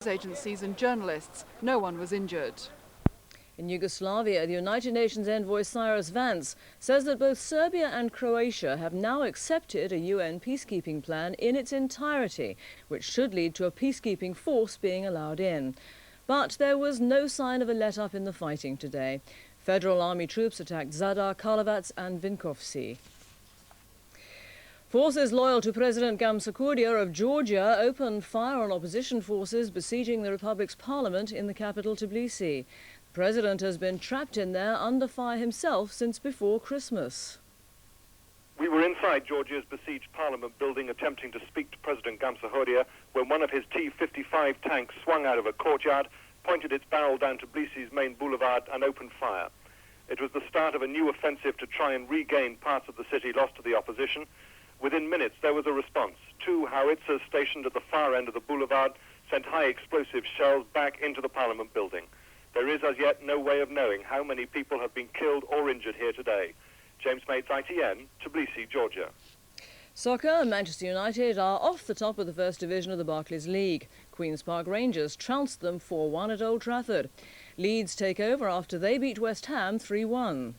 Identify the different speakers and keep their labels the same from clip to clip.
Speaker 1: agencies and journalists. No one was injured.
Speaker 2: In Yugoslavia, the United Nations envoy Cyrus Vance says that both Serbia and Croatia have now accepted a UN peacekeeping plan in its entirety, which should lead to a peacekeeping force being allowed in. But there was no sign of a let-up in the fighting today. Federal army troops attacked Zadar, Karlovac and Vinkovci. Forces loyal to President Gamsakhurdia of Georgia opened fire on opposition forces besieging the republic's parliament in the capital Tbilisi. The president has been trapped in there under fire himself since before Christmas.
Speaker 3: We were inside Georgia's besieged parliament building attempting to speak to President Gamsakhurdia when one of his T-55 tanks swung out of a courtyard, pointed its barrel down Tbilisi's main boulevard and opened fire. It was the start of a new offensive to try and regain parts of the city lost to the opposition. Within minutes, there was a response. 2 howitzers stationed at the far end of the boulevard sent high explosive shells back into the parliament building. There is as yet no way of knowing how many people have been killed or injured here today. James Mates, ITN, Tbilisi, Georgia.
Speaker 2: Soccer, Manchester United are off the top of the First Division of the Barclays League. Queen's Park Rangers trounced them 4-1 at Old Trafford. Leeds take over after they beat West Ham 3-1.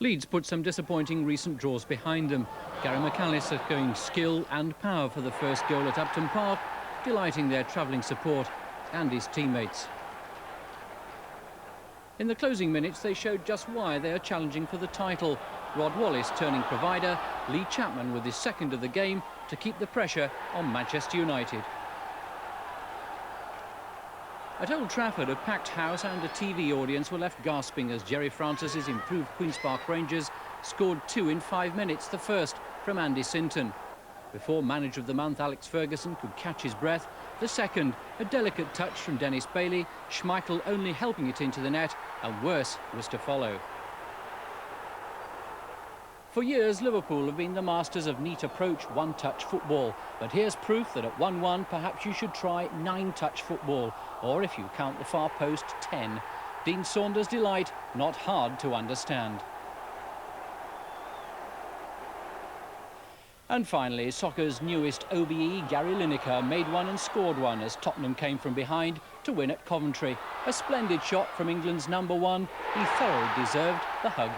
Speaker 4: Leeds put some disappointing recent draws behind them. Gary McAllister going skill and power for the first goal at Upton Park, delighting their travelling support and his teammates. In the closing minutes, they showed just why they are challenging for the title. Rod Wallace turning provider, Lee Chapman with his second of the game to keep the pressure on Manchester United. At Old Trafford, a packed house and a TV audience were left gasping as Jerry Francis's improved Queen's Park Rangers scored 2 in 5 minutes, the first from Andy Sinton. Before manager of the month Alex Ferguson could catch his breath, the second, a delicate touch from Dennis Bailey, Schmeichel only helping it into the net, and worse was to follow. For years, Liverpool have been the masters of neat approach, one-touch football. But here's proof that at 1-1, perhaps you should try 9-touch football, or if you count the far post, 10. Dean Saunders' delight, not hard to understand. And finally, soccer's newest OBE, Gary Lineker, made one and scored one as Tottenham came from behind to win at Coventry. A splendid shot from England's #1. He thoroughly deserved the hug.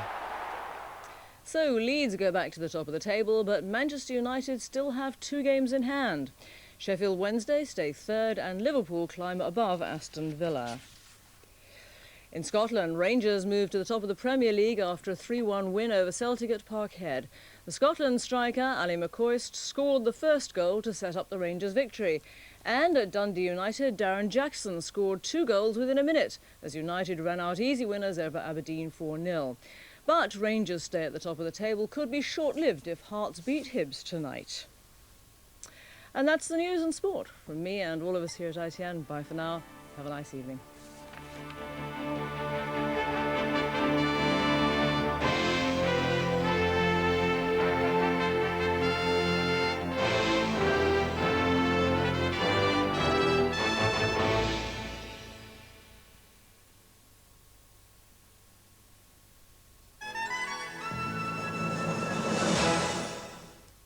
Speaker 2: So Leeds go back to the top of the table, but Manchester United still have 2 games in hand. Sheffield Wednesday stay third and Liverpool climb above Aston Villa. In Scotland, Rangers move to the top of the Premier League after a 3-1 win over Celtic at Parkhead. The Scotland striker, Ali McCoist, scored the first goal to set up the Rangers' victory. And at Dundee United, Darren Jackson scored 2 goals within a minute as United ran out easy winners over Aberdeen 4-0. But Rangers' stay at the top of the table could be short-lived if Hearts beat Hibs tonight. And that's the news and sport. From me and all of us here at ITN, bye for now. Have a nice evening.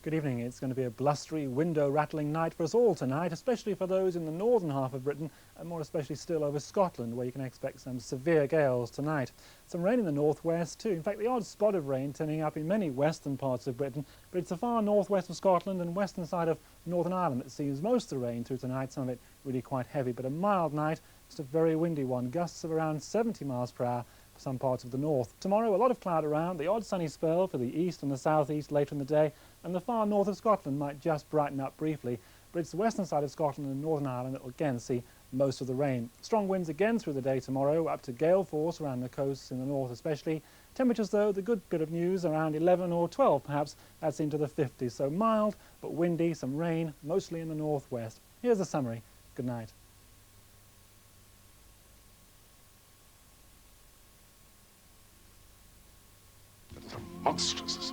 Speaker 5: Good evening. It's going to be a blustery, window-rattling night for us all tonight, especially for those in the northern half of Britain, and more especially still over Scotland, where you can expect some severe gales tonight. Some rain in the northwest too. In fact, the odd spot of rain turning up in many western parts of Britain, but it's the far northwest of Scotland and western side of Northern Ireland that sees most of the rain through tonight, some of it really quite heavy, but a mild night, just a very windy one, gusts of around 70 miles per hour for some parts of the north. Tomorrow, a lot of cloud around, the odd sunny spell for the east and the southeast later in the day, and the far north of Scotland might just brighten up briefly, but it's the western side of Scotland and Northern Ireland that will again see most of the rain. Strong winds again through the day tomorrow, up to gale force around the coasts in the north especially. Temperatures though, the good bit of news, around 11 or 12 perhaps, that's into the 50s, so mild but windy, some rain, mostly in the northwest. Here's the summary. Good night.
Speaker 6: It's a monstrous